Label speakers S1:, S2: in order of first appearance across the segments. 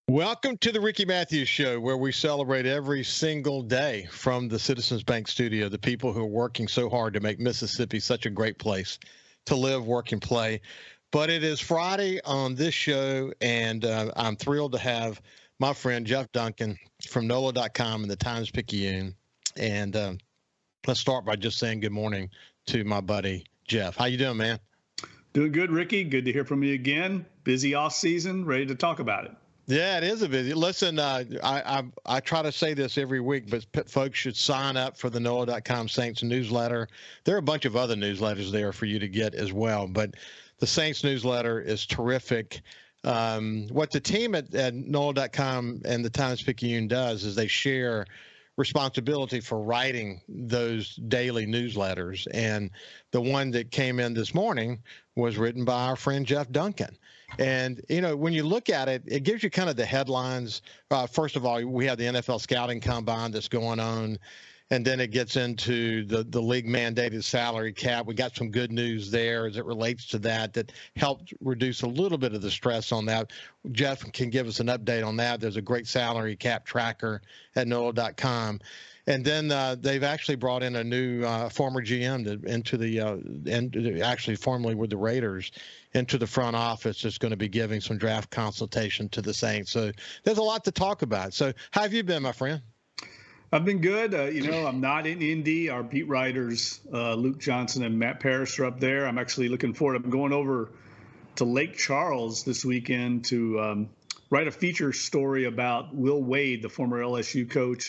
S1: Welcome to the Ricky Matthews Show, where we celebrate every single day from the Citizens Bank studio, the people who are working so hard to make Mississippi such a great place to live, work, and play. But it is Friday on this show, and I'm thrilled to have my friend Jeff Duncan from NOLA.com and the Times-Picayune. And let's start by just saying good morning to my buddy Jeff. How you doing, man?
S2: Doing good, Ricky. Good to hear from you again. Busy off season, ready to talk about it.
S1: Yeah, it is a busy. Listen, I try to say this every week, but folks should sign up for the NOLA.com Saints newsletter. There are a bunch of other newsletters there for you to get as well, but the Saints newsletter is terrific. What the team at NOLA.com and the Times-Picayune does is they share responsibility for writing those daily newsletters. And the one that came in this morning was written by our friend Jeff Duncan. And, you know, when you look at it, it gives you kind of the headlines. First of all, we have the NFL scouting combine that's going on, and then it gets into the league mandated salary cap. We got some good news there as it relates to that helped reduce a little bit of the stress on that. Jeff can give us an update on that. There's a great salary cap tracker at NOLA.com. And then they've actually brought in a new former GM into the actually formerly with the Raiders into the front office that's going to be giving some draft consultation to the Saints. So there's a lot to talk about. So how have you been, my friend?
S2: I've been good. I'm not in Indy. Our beat writers, Luke Johnson and Matt Parrish, are up there. I'm actually looking forward. I'm going over to Lake Charles this weekend to write a feature story about Will Wade, the former LSU coach,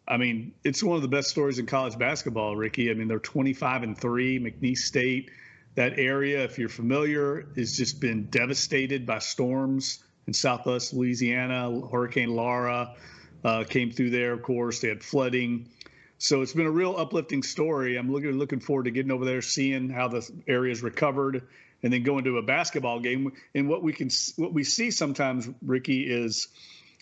S2: it's one of the best stories in college basketball, Ricky. They're 25-3, McNeese State. That area, if you're familiar, has just been devastated by storms in southwest Louisiana. Hurricane Laura came through there, of course. They had flooding. So it's been a real uplifting story. I'm looking forward to getting over there, seeing how the area's recovered, and then going to a basketball game. And what we see sometimes, Ricky, is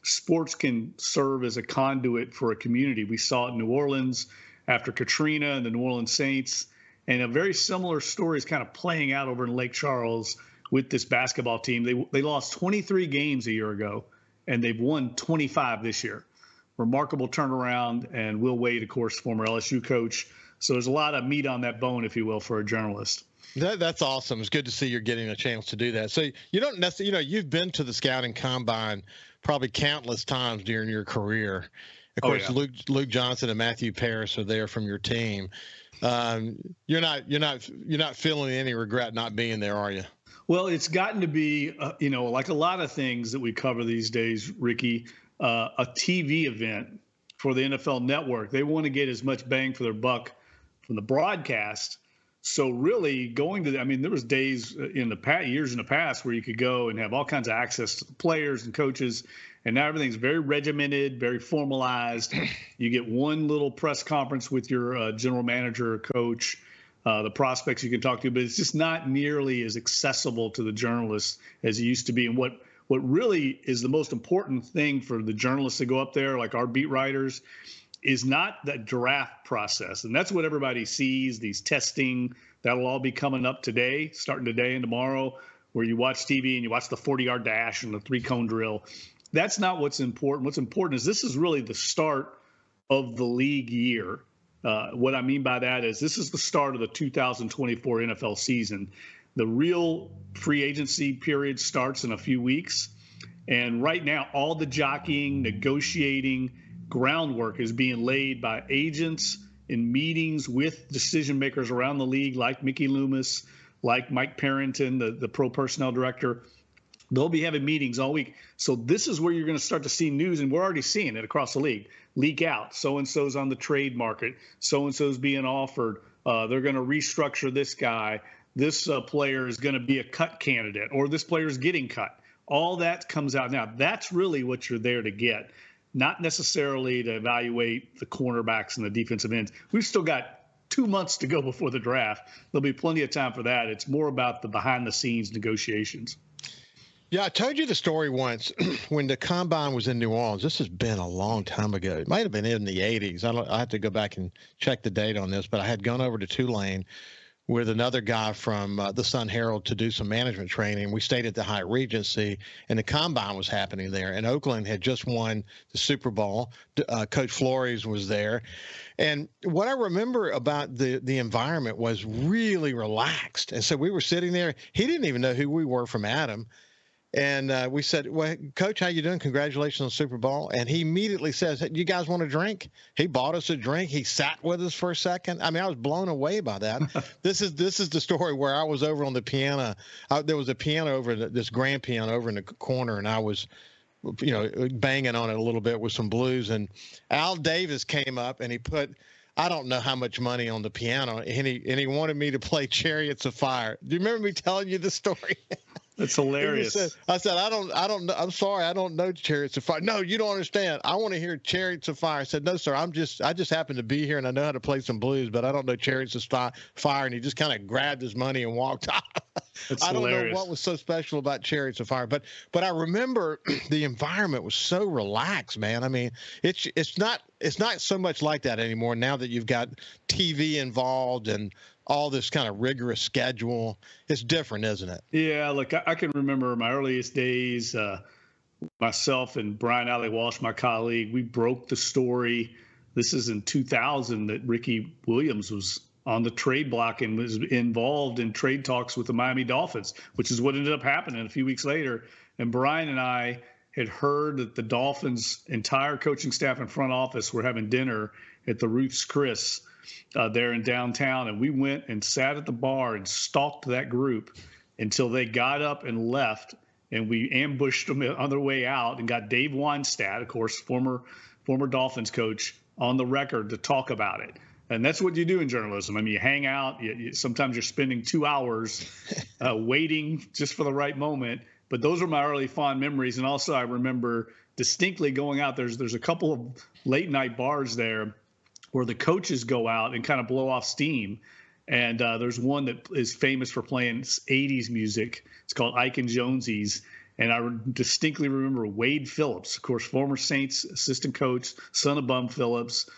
S2: sports can serve as a conduit for a community. We saw it in New Orleans after Katrina and the New Orleans Saints. And a very similar story is kind of playing out over in Lake Charles with this basketball team. They lost 23 games a year ago, and they've won 25 this year. Remarkable turnaround. And Will Wade, of course, former LSU coach. So there's a lot of meat on that bone, if you will, for a journalist.
S1: That's awesome. It's good to see you're getting a chance to do that. So you don't necessarily, you've been to the scouting combine probably countless times during your career. Of course, yeah. Luke Johnson and Matthew Parrish are there from your team. You're not feeling any regret not being there, are you?
S2: Well, it's gotten to be, like a lot of things that we cover these days, Ricky, a TV event for the NFL Network. They want to get as much bang for their buck from the broadcast. So really going to there was days years in the past where you could go and have all kinds of access to the players and coaches. And now everything's very regimented, very formalized. You get one little press conference with your general manager or coach, the prospects you can talk to, but it's just not nearly as accessible to the journalists as it used to be. And what really is the most important thing for the journalists to go up there, like our beat writers, is not the draft process. And that's what everybody sees, these testing. That'll all be coming up today, starting today and tomorrow, where you watch TV and you watch the 40-yard dash and the 3-cone drill. That's not what's important. What's important is this is really the start of the league year. What I mean by that is this is the start of the 2024 NFL season. The real free agency period starts in a few weeks. And right now, all the jockeying, negotiating, groundwork is being laid by agents in meetings with decision makers around the league, like Mickey Loomis, like Mike Parrington, the pro personnel director. They'll be having meetings all week. So this is where you're going to start to see news, and we're already seeing it across the league, leak out. So-and-so's on the trade market. So-and-so's being offered. They're going to restructure this guy. This player is going to be a cut candidate, or this player is getting cut. All that comes out now. That's really what you're there to get, not necessarily to evaluate the cornerbacks and the defensive ends. We've still got 2 months to go before the draft. There'll be plenty of time for that. It's more about the behind-the-scenes negotiations.
S1: Yeah, I told you the story once when the combine was in New Orleans. This has been a long time ago. It might have been in the 80s. I have to go back and check the date on this, but I had gone over to Tulane with another guy from the Sun Herald to do some management training. We stayed at the Hyatt Regency, and the combine was happening there. And Oakland had just won the Super Bowl. Coach Flores was there. And what I remember about the environment was really relaxed. And so we were sitting there. He didn't even know who we were from Adam. And we said, well, Coach, how you doing? Congratulations on the Super Bowl. And he immediately says, hey, you guys want a drink? He bought us a drink. He sat with us for a second. I mean, I was blown away by that. This is the story where I was over on the piano. There was a piano over this grand piano over in the corner, and I was, banging on it a little bit with some blues. And Al Davis came up and he put, I don't know how much money on the piano, and he wanted me to play Chariots of Fire. Do you remember me telling you this story?
S2: That's hilarious.
S1: I said, I don't know. I'm sorry. I don't know Chariots of Fire. No, you don't understand. I want to hear Chariots of Fire. I said, no, sir. I just happen to be here and I know how to play some blues, but I don't know Chariots of Fire. And he just kind of grabbed his money and walked off. I don't know what was so special about Chariots of Fire, but I remember the environment was so relaxed, man. I mean, it's not so much like that anymore now that you've got TV involved and all this kind of rigorous schedule. It's different, isn't it?
S2: Yeah, look, I can remember my earliest days, myself and Brian Alley Walsh, my colleague, we broke the story. This is in 2000 that Ricky Williams was on the trade block and was involved in trade talks with the Miami Dolphins, which is what ended up happening a few weeks later. And Brian and I had heard that the Dolphins' entire coaching staff and front office were having dinner at the Ruth's Chris there in downtown. And we went and sat at the bar and stalked that group until they got up and left. And we ambushed them on their way out and got Dave Weinstadt, of course, former Dolphins coach, on the record to talk about it. And that's what you do in journalism. I mean, you hang out. Sometimes you're spending 2 hours waiting just for the right moment. But those are my early fond memories. And also I remember distinctly going out. There's a couple of late night bars there where the coaches go out and kind of blow off steam. And there's one that is famous for playing 80s music. It's called Ike and Jonesy's. And I distinctly remember Wade Phillips, of course, former Saints assistant coach, son of Bum Phillips.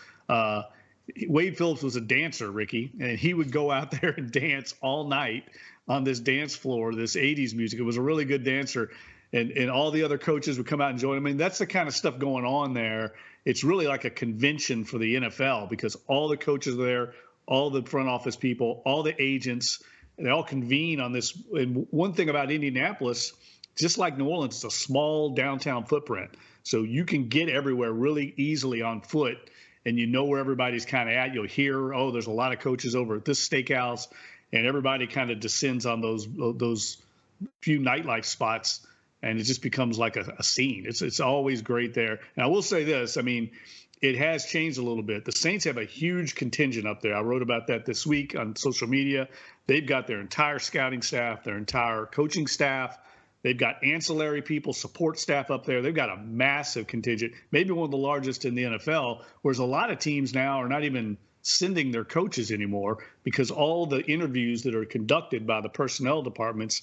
S2: Wade Phillips was a dancer, Ricky, and he would go out there and dance all night on this dance floor, this 80s music. It was a really good dancer. And all the other coaches would come out and join him. I mean, that's the kind of stuff going on there. It's really like a convention for the NFL because all the coaches are there, all the front office people, all the agents, they all convene on this. And one thing about Indianapolis, just like New Orleans, it's a small downtown footprint. So you can get everywhere really easily on foot, and you know where everybody's kind of at. You'll hear, oh, there's a lot of coaches over at this steakhouse, and everybody kind of descends on those few nightlife spots, and it just becomes like a scene. It's always great there. And I will say this, I mean, it has changed a little bit. The Saints have a huge contingent up there. I wrote about that this week on social media. They've got their entire scouting staff, their entire coaching staff. They've got ancillary people, support staff up there. They've got a massive contingent, maybe one of the largest in the NFL, whereas a lot of teams now are not even sending their coaches anymore because all the interviews that are conducted by the personnel departments,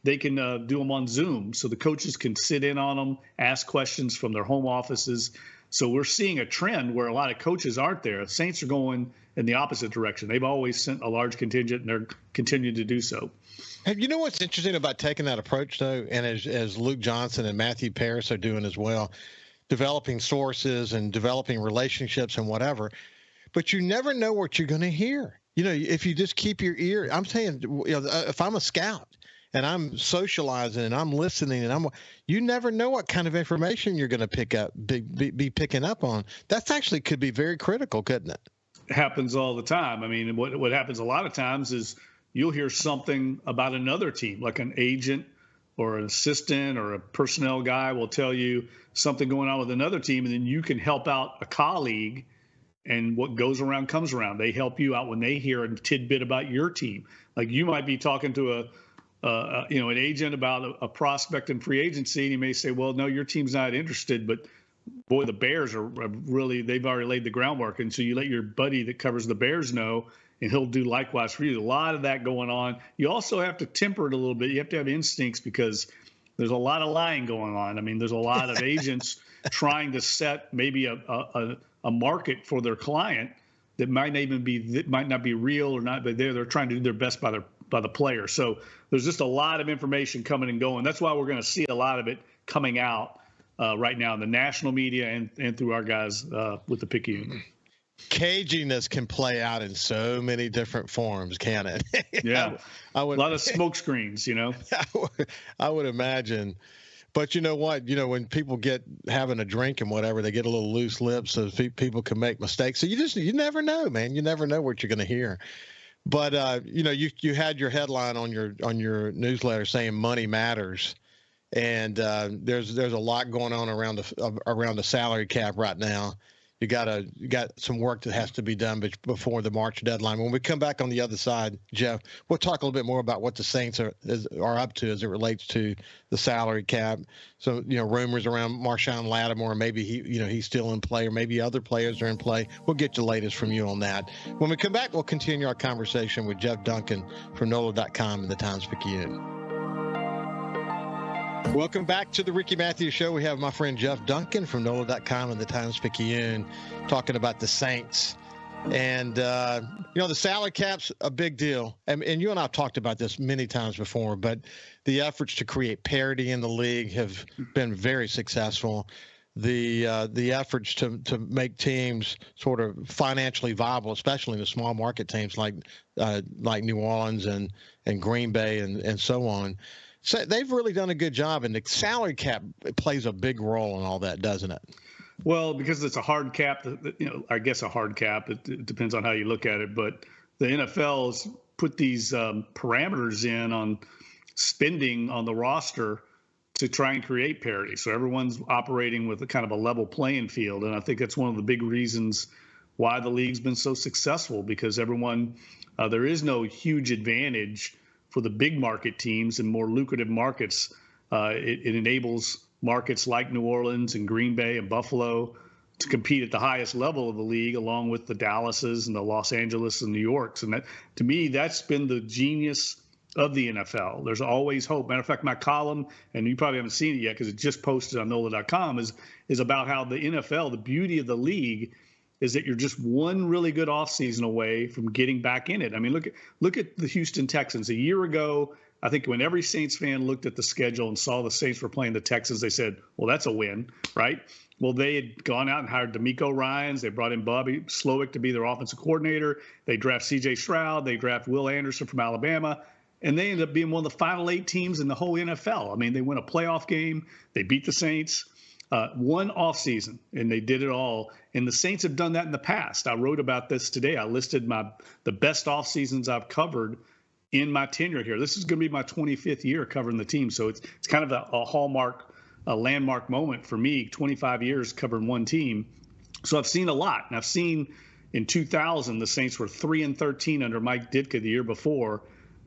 S2: they can do them on Zoom. So the coaches can sit in on them, ask questions from their home offices. So we're seeing a trend where a lot of coaches aren't there. The Saints are going in the opposite direction. They've always sent a large contingent, and they're continuing to do so.
S1: You know what's interesting about taking that approach, though, and as Luke Johnson and Matthew Paris are doing as well, developing sources and developing relationships and whatever, but you never know what you're going to hear. You know, if you just keep your ear, I'm saying, if I'm a scout and I'm socializing and I'm listening and you never know what kind of information you're going to pick up, be picking up on. That's actually could be very critical, couldn't it?
S2: It happens all the time. I mean, what happens a lot of times is you'll hear something about another team, like an agent or an assistant or a personnel guy will tell you something going on with another team, and then you can help out a colleague, and what goes around comes around. They help you out when they hear a tidbit about your team. Like you might be talking to an agent about a prospect in free agency, and he may say, well, no, your team's not interested, but boy, the Bears are really, they've already laid the groundwork. And so you let your buddy that covers the Bears know, and he'll do likewise for you. A lot of that going on. You also have to temper it a little bit. You have to have instincts because there's a lot of lying going on. I mean, there's a lot of agents trying to set maybe a market for their client that might not be real or not, but they're trying to do their best by the player. So there's just a lot of information coming and going. That's why we're going to see a lot of it coming out right now in the national media and through our guys with the Picayune.
S1: Caginess can play out in so many different forms, can it?
S2: Yeah, a lot of smoke screens,
S1: I would imagine. But you know what? When people get having a drink and whatever, they get a little loose lips, so people can make mistakes. So you never know, man. You never know what you're going to hear. But you had your headline on your newsletter saying money matters, and there's a lot going on around the salary cap right now. You got some work that has to be done before the March deadline. When we come back on the other side, Jeff, we'll talk a little bit more about what the Saints are up to as it relates to the salary cap. So, rumors around Marshawn Lattimore, maybe he's still in play, or maybe other players are in play. We'll get the latest from you on that. When we come back, we'll continue our conversation with Jeff Duncan from NOLA.com and the Times-Picayune. Welcome back to the Ricky Matthews Show. We have my friend Jeff Duncan from NOLA.com and the Times-Picayune talking about the Saints. And, the salary cap's a big deal. And you and I have talked about this many times before, but the efforts to create parity in the league have been very successful. The efforts to make teams sort of financially viable, especially in the small market teams like New Orleans and Green Bay and so on. So they've really done a good job, and the salary cap plays a big role in all that, doesn't it?
S2: Well, because it's a hard cap, I guess a hard cap. It depends on how you look at it, but the NFL's put these parameters in on spending on the roster to try and create parity. So everyone's operating with a kind of a level playing field, and I think that's one of the big reasons why the league's been so successful, because everyone, there is no huge advantage for the big market teams and more lucrative markets. It enables markets like New Orleans and Green Bay and Buffalo to compete at the highest level of the league, along with the Dallases and the Los Angeles and New Yorks. And that, to me, that's been the genius of the NFL. There's always hope. Matter of fact, my column, and you probably haven't seen it yet because it just posted on NOLA.com, is about how the NFL, the beauty of the league, is that you're just one really good offseason away from getting back in it. I mean, look at the Houston Texans. A year ago, I think when every Saints fan looked at the schedule and saw the Saints were playing the Texans, they said, well, that's a win, right? Well, they had gone out and hired D'Amico Ryans. They brought in Bobby Slowick to be their offensive coordinator. They draft C.J. Stroud. They draft Will Anderson from Alabama. And they ended up being one of the final 8 teams in the whole NFL. I mean, they won a playoff game. They beat the Saints. One offseason, and they did it all. And the Saints have done that in the past. I wrote about this today. I listed the best off seasons I've covered in my tenure here. This is going to be my 25th year covering the team, so it's kind of a hallmark, a landmark moment for me. 25 years covering one team, so I've seen a lot. And I've seen in 2000 the Saints were 3-13 under Mike Ditka the year before.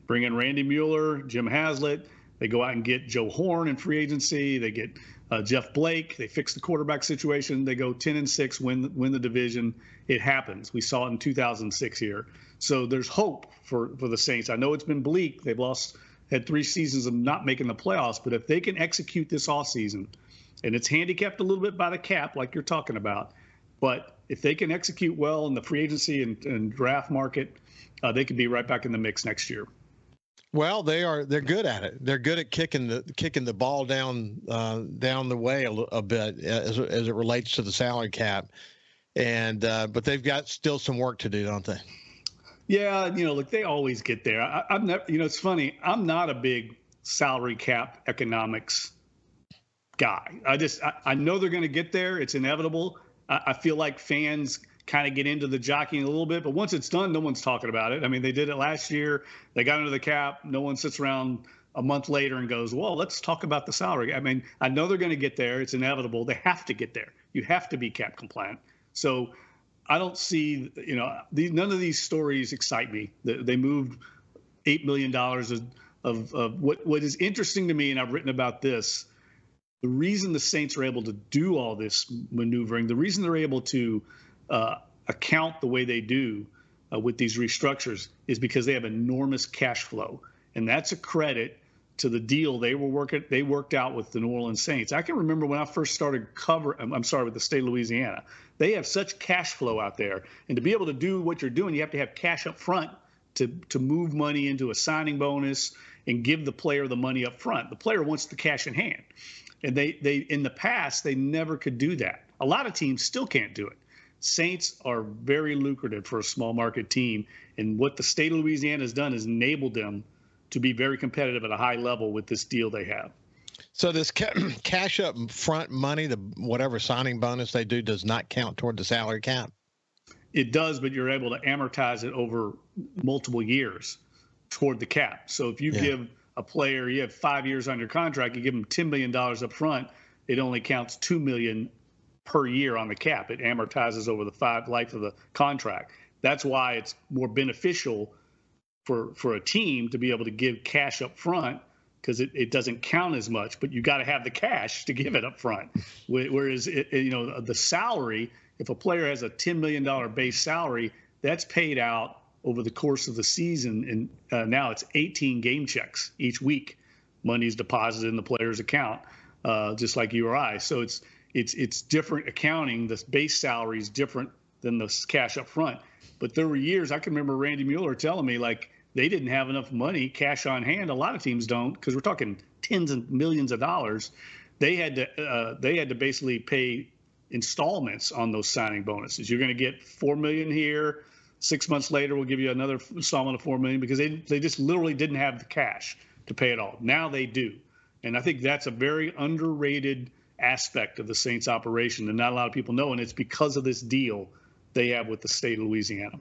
S2: Bring in Randy Mueller, Jim Haslett. They go out and get Joe Horn in free agency. They get Jeff Blake. They fix the quarterback situation. They go 10-6, win the division. It happens. We saw it in 2006 here. So there's hope for the Saints. I know it's been bleak. They've had 3 seasons of not making the playoffs, but if they can execute this offseason, and it's handicapped a little bit by the cap, like you're talking about, but if they can execute well in the free agency and draft market, they could be right back in the mix next year.
S1: Well, they're good at it. They're good at kicking the ball down the way a bit as it relates to the salary cap, and but they've got still some work to do, don't they?
S2: Yeah, look, they always get there. I'm never, it's funny. I'm not a big salary cap economics guy. I know they're going to get there. It's inevitable. I feel like fans kind of get into the jockeying a little bit, but once it's done, no one's talking about it. I mean, they did it last year. They got under the cap. No one sits around a month later and goes, well, let's talk about the salary. I mean, I know they're going to get there. It's inevitable. They have to get there. You have to be cap compliant. So I don't see, none of these stories excite me. They moved $8 million of what is interesting to me, and I've written about this, the reason the Saints are able to do all this maneuvering, the reason they're able to account the way they do with these restructures is because they have enormous cash flow. And that's a credit to the deal they worked out with the New Orleans Saints. I can remember when I first started with the state of Louisiana. They have such cash flow out there, and to be able to do what you're doing, you have to have cash up front to move money into a signing bonus and give the player the money up front. The player wants the cash in hand, and they in the past they never could do that. A lot of teams still can't do it. Saints are very lucrative for a small market team, and what the state of Louisiana has done is enabled them to be very competitive at a high level with this deal they have.
S1: So this cash up front money, the whatever signing bonus they do, does not count toward the salary cap?
S2: It does, but you're able to amortize it over multiple years toward the cap. So if you give a player, you have 5 years on your contract, you give them $10 million up front, it only counts $2 million per year on the cap. It amortizes over the life of the contract. That's why it's more beneficial for a team to be able to give cash up front, because it doesn't count as much, but you got to have the cash to give it up front. Whereas, the salary, if a player has a $10 million base salary, that's paid out over the course of the season. And now it's 18 game checks each week. Money's deposited in the player's account, just like you or I. So it's different accounting. The base salary is different than the cash up front. But there were years, I can remember Randy Mueller telling me, like, they didn't have enough money, cash on hand. A lot of teams don't, because we're talking tens of millions of dollars. They had to basically pay installments on those signing bonuses. You're going to get $4 million here. 6 months later, we'll give you another installment of $4 million, because they just literally didn't have the cash to pay it all. Now they do, and I think that's a very underrated aspect of the Saints operation that not a lot of people know, and it's because of this deal they have with the state of Louisiana.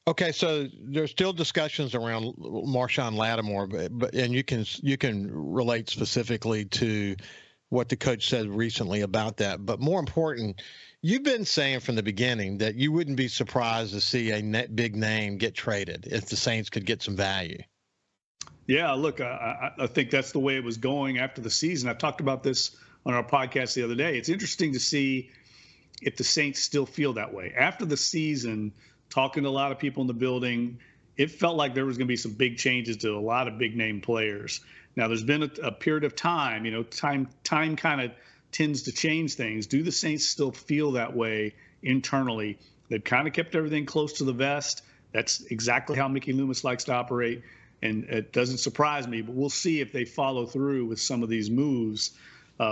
S1: Okay, so there's still discussions around Marshon Lattimore, but you can relate specifically to what the coach said recently about that. But more important, you've been saying from the beginning that you wouldn't be surprised to see a big name get traded if the Saints could get some value. Yeah,
S2: look, I think that's the way it was going after the season. I talked about this on our podcast the other day. It's interesting to see if the Saints still feel that way after the season. Talking to a lot of people in the building, it felt like there was going to be some big changes to a lot of big name players. Now, there's been a period of time, time kind of tends to change things. Do the Saints still feel that way internally? They've kind of kept everything close to the vest. That's exactly how Mickey Loomis likes to operate, and it doesn't surprise me, but we'll see if they follow through with some of these moves.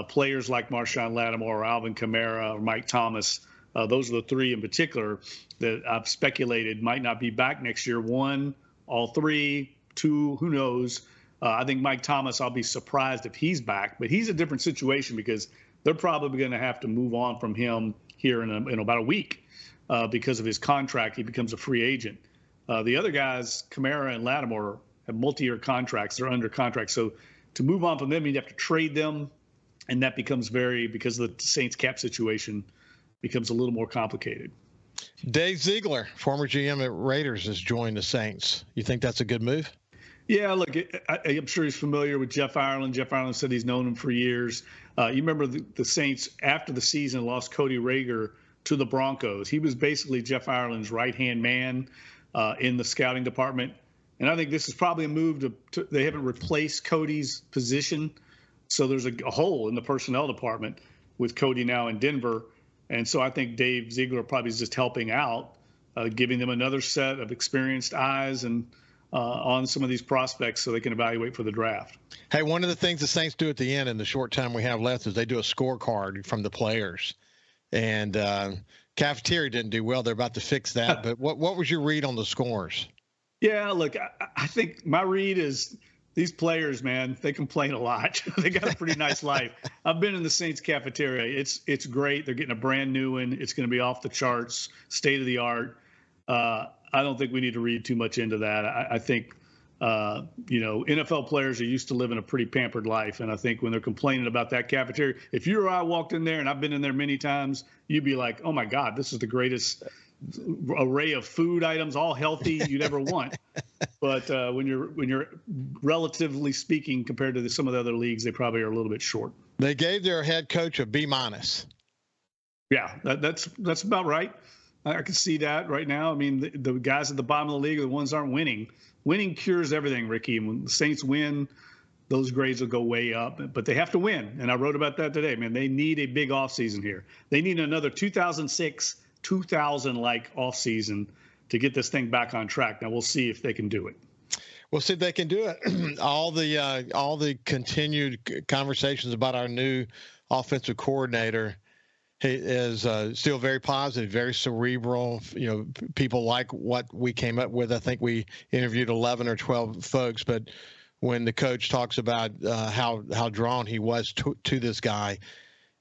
S2: Players like Marshon Lattimore or Alvin Kamara or Mike Thomas, those are the three in particular that I've speculated might not be back next year. One, all three, two, who knows? I think Mike Thomas, I'll be surprised if he's back, but he's a different situation because they're probably going to have to move on from him here in about a week because of his contract. He becomes a free agent. The other guys, Kamara and Lattimore, have multi-year contracts. They're under contract. So to move on from them, you'd have to trade them, and that becomes because of the Saints cap situation, becomes a little more complicated.
S1: Dave Ziegler, former GM at Raiders, has joined the Saints. You think that's a good move?
S2: Yeah, look, I'm sure he's familiar with Jeff Ireland. Jeff Ireland said he's known him for years. You remember the Saints, after the season, lost Cody Rager to the Broncos. He was basically Jeff Ireland's right-hand man in the scouting department. And I think this is probably a move they haven't replaced Cody's position. So there's a hole in the personnel department with Cody now in Denver. And so I think Dave Ziegler probably is just helping out, giving them another set of experienced eyes and on some of these prospects so they can evaluate for the draft.
S1: Hey, one of the things the Saints do at the end in the short time we have left is they do a scorecard from the players. And Cafeteria didn't do well. They're about to fix that. But what was your read on the scores?
S2: Yeah, look, I think my read is these players, man, they complain a lot. They got a pretty nice life. I've been in the Saints cafeteria. It's great. They're getting a brand new one. It's going to be off the charts, state of the art. I don't think we need to read too much into that. I think, NFL players are used to living a pretty pampered life. And I think when they're complaining about that cafeteria, if you or I walked in there, and I've been in there many times, you'd be like, oh, my God, this is the greatest array of food items, all healthy, you'd ever want. But when you're relatively speaking compared to some of the other leagues, they probably are a little bit short.
S1: They gave their head coach a B-.
S2: Yeah, that's about right. I can see that right now. I mean, the guys at the bottom of the league are the ones that aren't winning. Winning cures everything, Ricky. And when the Saints win, those grades will go way up. But they have to win, and I wrote about that today. Man, they need a big offseason here. They need another 2006, 2000-like offseason to get this thing back on track. Now we'll see if they can do it.
S1: We'll see if they can do it. All the continued conversations about our new offensive coordinator. He is still very positive, very cerebral. People like what we came up with. I think we interviewed 11 or 12 folks, but when the coach talks about how drawn he was to this guy,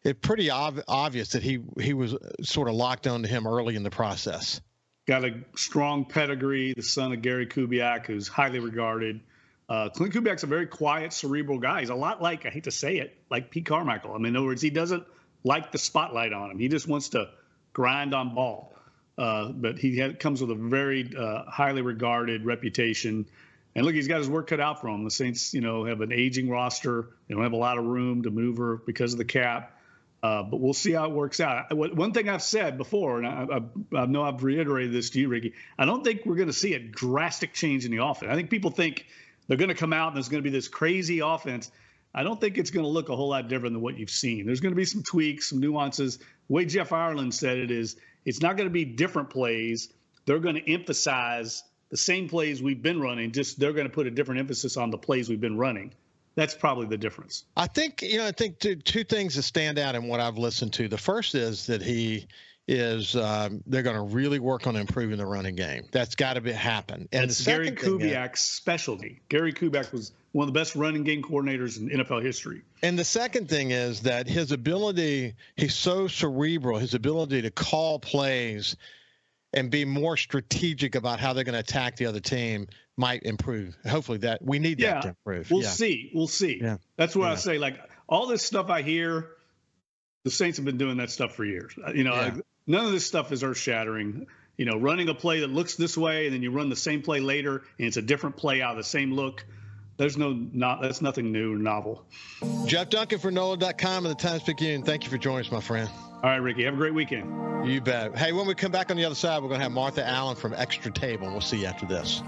S1: it's pretty obvious that he was sort of locked onto him early in the process.
S2: Got a strong pedigree, the son of Gary Kubiak, who's highly regarded. Clint Kubiak's a very quiet, cerebral guy. He's a lot like, I hate to say it, like Pete Carmichael. I mean, in other words, he doesn't like the spotlight on him. He just wants to grind on ball. But he comes with a very highly regarded reputation. And look, he's got his work cut out for him. The Saints, have an aging roster. They don't have a lot of room to maneuver because of the cap. But we'll see how it works out. One thing I've said before, and I know I've reiterated this to you, Ricky, I don't think we're going to see a drastic change in the offense. I think people think they're going to come out and there's going to be this crazy offense. I don't think it's going to look a whole lot different than what you've seen. There's going to be some tweaks, some nuances. The way Jeff Ireland said it is, it's not going to be different plays. They're going to emphasize the same plays we've been running, just they're going to put a different emphasis on the plays we've been running. That's probably the difference. I think
S1: two things that stand out in what I've listened to. The first is that they're going to really work on improving the running game. That's got to happen. And
S2: it's Gary Kubiak's specialty. Gary Kubiak was one of the best running game coordinators in NFL history.
S1: And the second thing is that he's so cerebral, his ability to call plays and be more strategic about how they're going to attack the other team might improve. Hopefully we need that to improve.
S2: We'll see. Yeah. That's what I say. Like all this stuff I hear, the Saints have been doing that stuff for years. None of this stuff is earth shattering. Running a play that looks this way and then you run the same play later and it's a different play out of the same look. That's nothing new or novel.
S1: Jeff Duncan for NOLA.com and the Times-Picayune. Thank you for joining us, my friend.
S2: All right, Ricky. Have a great weekend.
S1: You bet. Hey, when we come back on the other side, we're going to have Martha Allen from Extra Table. We'll see you after this.